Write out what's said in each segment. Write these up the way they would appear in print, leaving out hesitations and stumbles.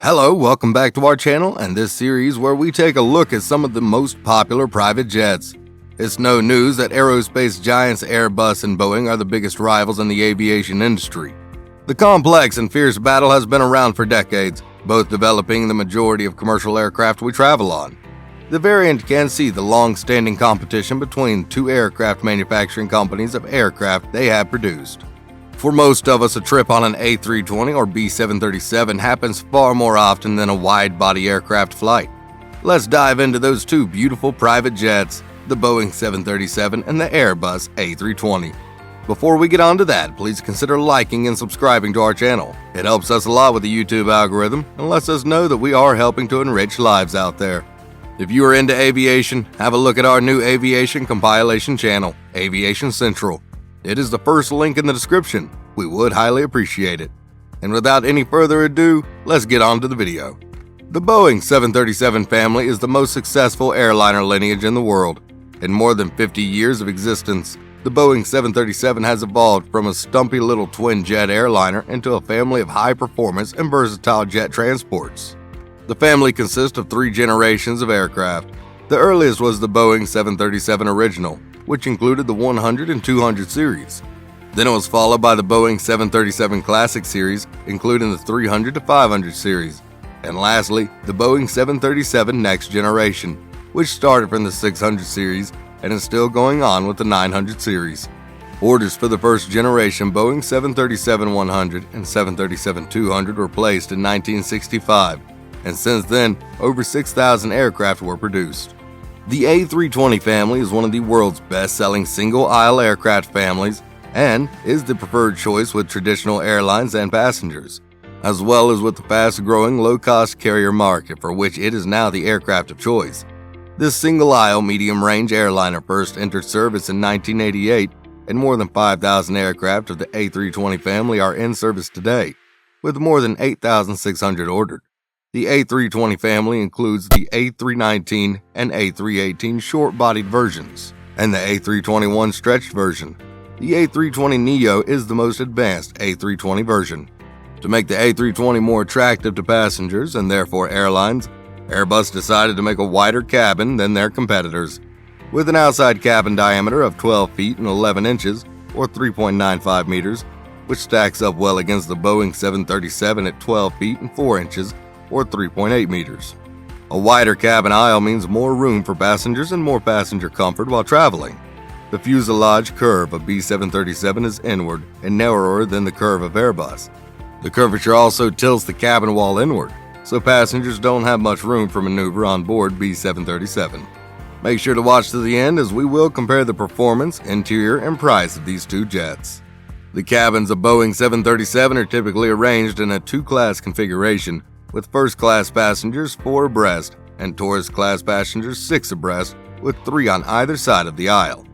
Hello, welcome back to our channel and this series where we take a look at some of the most popular private jets. It's no news that aerospace giants Airbus and Boeing are the biggest rivals in the aviation industry. The complex and fierce battle has been around for decades, both developing the majority of commercial aircraft we travel on. The variant can see the long-standing competition between two aircraft manufacturing companies of aircraft they have produced. For most of us, a trip on an A320 or B737 happens far more often than a wide-body aircraft flight. Let's dive into those two beautiful private jets, the Boeing 737 and the Airbus A320. Before we get on to that, please consider liking and subscribing to our channel. It helps us a lot with the YouTube algorithm and lets us know that we are helping to enrich lives out there. If you are into aviation, have a look at our new aviation compilation channel, Aviation Central. It is the first link in the description. We would highly appreciate it. And without any further ado, let's get on to the video. The Boeing 737 family is the most successful airliner lineage in the world. In more than 50 years of existence, the Boeing 737 has evolved from a stumpy little twin-jet airliner into a family of high-performance and versatile jet transports. The family consists of three generations of aircraft. The earliest was the Boeing 737 Original, which included the 100 and 200 series. Then it was followed by the Boeing 737 Classic series, including the 300 to 500 series. And lastly, the Boeing 737 Next Generation, which started from the 600 series and is still going on with the 900 series. Orders for the first generation Boeing 737-100 and 737-200 were placed in 1965, and since then, over 6,000 aircraft were produced. The A320 family is one of the world's best-selling single-aisle aircraft families and is the preferred choice with traditional airlines and passengers, as well as with the fast-growing low-cost carrier market for which it is now the aircraft of choice. This single-aisle medium-range airliner first entered service in 1988, and more than 5,000 aircraft of the A320 family are in service today, with more than 8,600 ordered. The A320 family includes the A319 and A318 short-bodied versions, and the A321 stretched version. The A320neo is the most advanced A320 version. To make the A320 more attractive to passengers and therefore airlines, Airbus decided to make a wider cabin than their competitors, with an outside cabin diameter of 12 feet and 11 inches, or 3.95 meters, which stacks up well against the Boeing 737 at 12 feet and 4 inches, or 3.8 meters. A wider cabin aisle means more room for passengers and more passenger comfort while traveling. The fuselage curve of B737 is inward and narrower than the curve of Airbus. The curvature also tilts the cabin wall inward, so passengers don't have much room for maneuver on board B737. Make sure to watch to the end as we will compare the performance, interior, and price of these two jets. The cabins of Boeing 737 are typically arranged in a two-class configuration, with first-class passengers 4 abreast and tourist-class passengers 6 abreast, with 3 on either side of the aisle.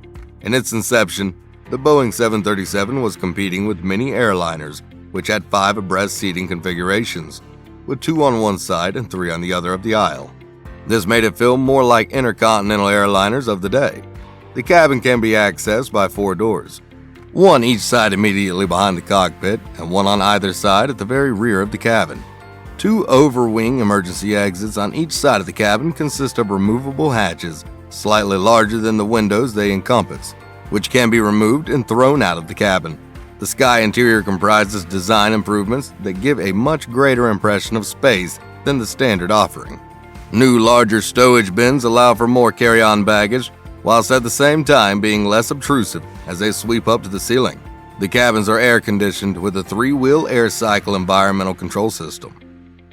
In its inception, the Boeing 737 was competing with many airliners, which had 5 abreast seating configurations, with 2 on one side and 3 on the other of the aisle. This made it feel more like intercontinental airliners of the day. The cabin can be accessed by 4 doors, 1 each side immediately behind the cockpit and 1 on either side at the very rear of the cabin. 2 over-wing emergency exits on each side of the cabin consist of removable hatches, slightly larger than the windows they encompass, which can be removed and thrown out of the cabin. The sky interior comprises design improvements that give a much greater impression of space than the standard offering. New larger stowage bins allow for more carry-on baggage, whilst at the same time being less obtrusive as they sweep up to the ceiling. The cabins are air-conditioned with a 3-wheel air cycle environmental control system.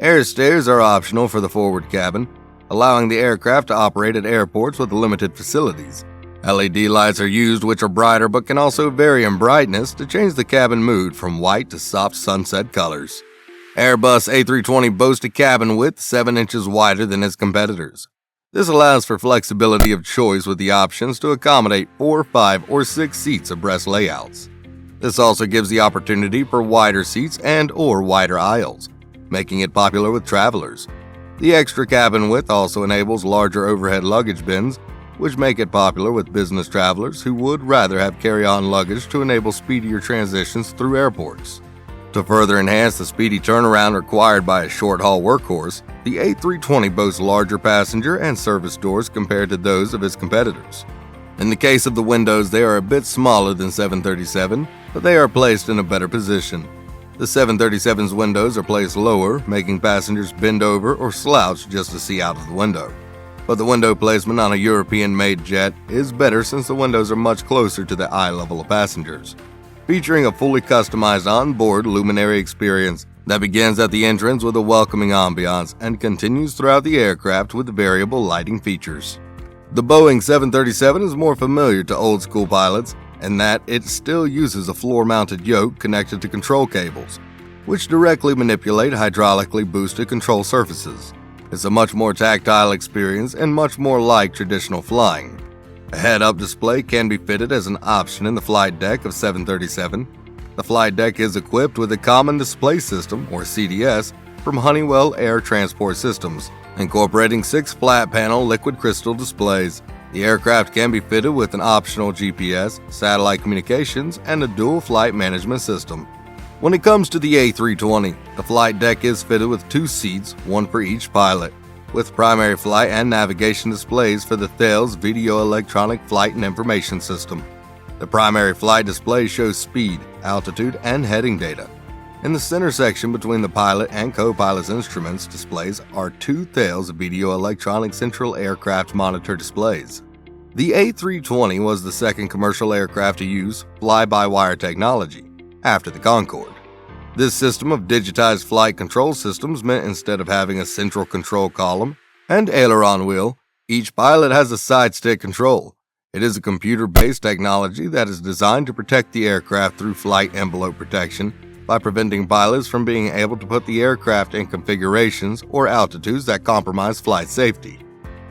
Air stairs are optional for the forward cabin, allowing the aircraft to operate at airports with limited facilities. LED lights are used which are brighter but can also vary in brightness to change the cabin mood from white to soft sunset colors. Airbus A320 boasts a cabin width 7 inches wider than its competitors. This allows for flexibility of choice with the options to accommodate 4, 5, or 6 seats abreast layouts. This also gives the opportunity for wider seats and/or wider aisles, making it popular with travelers. The extra cabin width also enables larger overhead luggage bins, which make it popular with business travelers who would rather have carry-on luggage to enable speedier transitions through airports. To further enhance the speedy turnaround required by a short-haul workhorse, the A320 boasts larger passenger and service doors compared to those of its competitors. In the case of the windows, they are a bit smaller than 737, but they are placed in a better position. The 737's windows are placed lower, making passengers bend over or slouch just to see out of the window. But the window placement on a European-made jet is better since the windows are much closer to the eye level of passengers, featuring a fully customized onboard luminary experience that begins at the entrance with a welcoming ambiance and continues throughout the aircraft with variable lighting features. The Boeing 737 is more familiar to old-school pilots in that it still uses a floor-mounted yoke connected to control cables, which directly manipulate hydraulically boosted control surfaces. It's a much more tactile experience and much more like traditional flying. A head-up display can be fitted as an option in the flight deck of 737. The flight deck is equipped with a Common Display System, or CDS, from Honeywell Air Transport Systems, incorporating 6 flat-panel liquid crystal displays. The aircraft can be fitted with an optional GPS, satellite communications, and a dual flight management system. When it comes to the A320, the flight deck is fitted with 2 seats, one for each pilot, with primary flight and navigation displays for the Thales Video Electronic Flight and Information System. The primary flight display shows speed, altitude, and heading data. In the center section between the pilot and co-pilot's instruments displays are 2 Thales Video Electronic Central Aircraft Monitor displays. The A320 was the second commercial aircraft to use fly-by-wire technology, after the Concorde. This system of digitized flight control systems meant instead of having a central control column and aileron wheel, each pilot has a side stick control. It is a computer-based technology that is designed to protect the aircraft through flight envelope protection by preventing pilots from being able to put the aircraft in configurations or altitudes that compromise flight safety.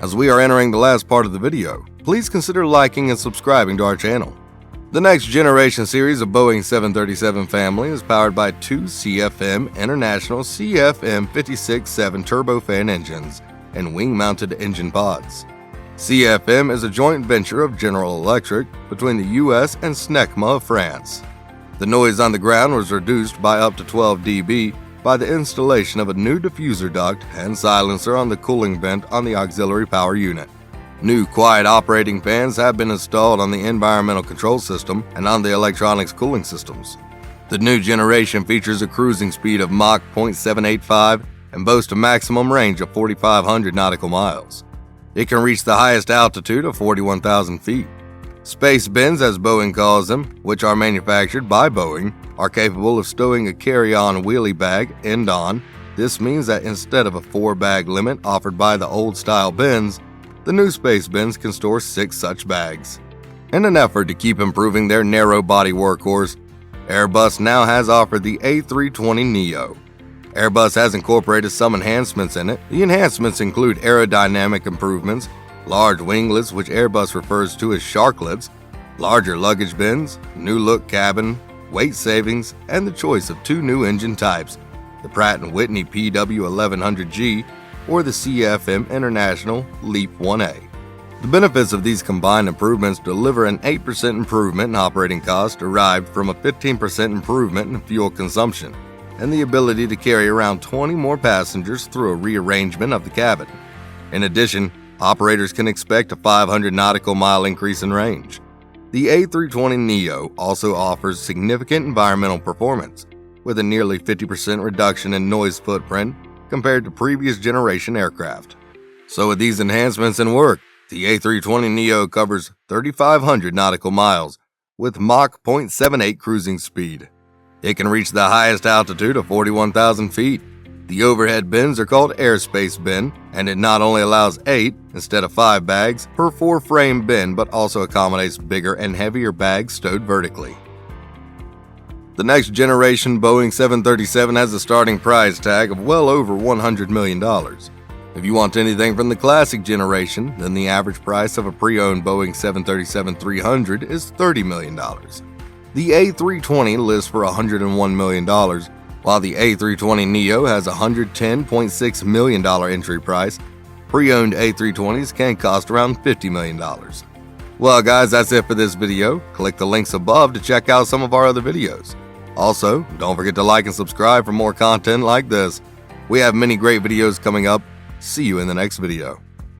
As we are entering the last part of the video, please consider liking and subscribing to our channel. The next generation series of Boeing 737 family is powered by 2 CFM International CFM56-7 turbofan engines and wing-mounted engine pods. CFM is a joint venture of General Electric between the US and SNECMA of France. The noise on the ground was reduced by up to 12 dB by the installation of a new diffuser duct and silencer on the cooling vent on the auxiliary power unit. New quiet operating fans have been installed on the environmental control system and on the electronics cooling systems. The new generation features a cruising speed of Mach 0.785 and boasts a maximum range of 4,500 nautical miles. It can reach the highest altitude of 41,000 feet. Space bins, as Boeing calls them, which are manufactured by Boeing, are capable of stowing a carry-on wheelie bag end-on. This means that instead of a 4-bag limit offered by the old-style bins, the new space bins can store 6 such bags. In an effort to keep improving their narrow-body workhorse, Airbus now has offered the A320neo. Airbus has incorporated some enhancements in it. The enhancements include aerodynamic improvements, large winglets which Airbus refers to as sharklets, larger luggage bins, new-look cabin, weight savings, and the choice of 2 new engine types, the Pratt & Whitney PW1100G or the CFM International LEAP 1A. The benefits of these combined improvements deliver an 8% improvement in operating costs derived from a 15% improvement in fuel consumption and the ability to carry around 20 more passengers through a rearrangement of the cabin. In addition, operators can expect a 500 nautical mile increase in range. The A320neo also offers significant environmental performance, with a nearly 50% reduction in noise footprint compared to previous generation aircraft. So with these enhancements in work, the A320neo covers 3,500 nautical miles with Mach 0.78 cruising speed. It can reach the highest altitude of 41,000 feet. The overhead bins are called airspace bin, and it not only allows 8 instead of 5 bags per 4-frame bin, but also accommodates bigger and heavier bags stowed vertically. The next generation Boeing 737 has a starting price tag of well over $100 million. If you want anything from the classic generation, then the average price of a pre-owned Boeing 737-300 is $30 million. The A320 lists for $101 million, while the A320neo has a $110.6 million entry price. Pre-owned A320s can cost around $50 million. Well guys, that's it for this video. Click the links above to check out some of our other videos. Also, don't forget to like and subscribe for more content like this. We have many great videos coming up. See you in the next video.